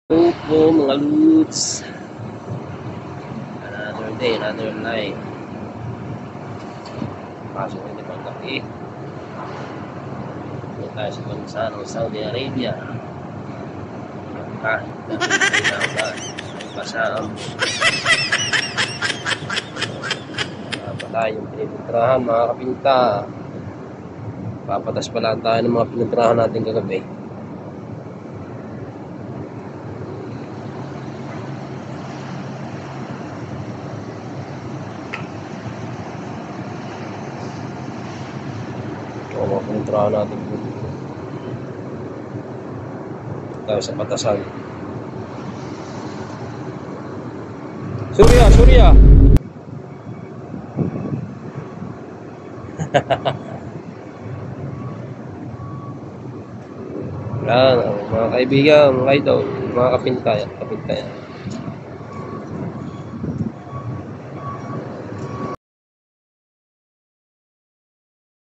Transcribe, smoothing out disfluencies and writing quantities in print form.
Opo mga Lutz, another day, another night. Pasok ng limang gabi. Doon tayo sa bansa ng Saudi Arabia. Kahit na kailangan ay pasaan. Pa tayong pinitintrahan mga kapinta. Papatas pala tayo ng mga pinitintrahan natin kagabi. O mga pinitintrahan natin tayo sa patasan. Surya! Wala, mga kaibigan, mga idol, mga kapinta yan.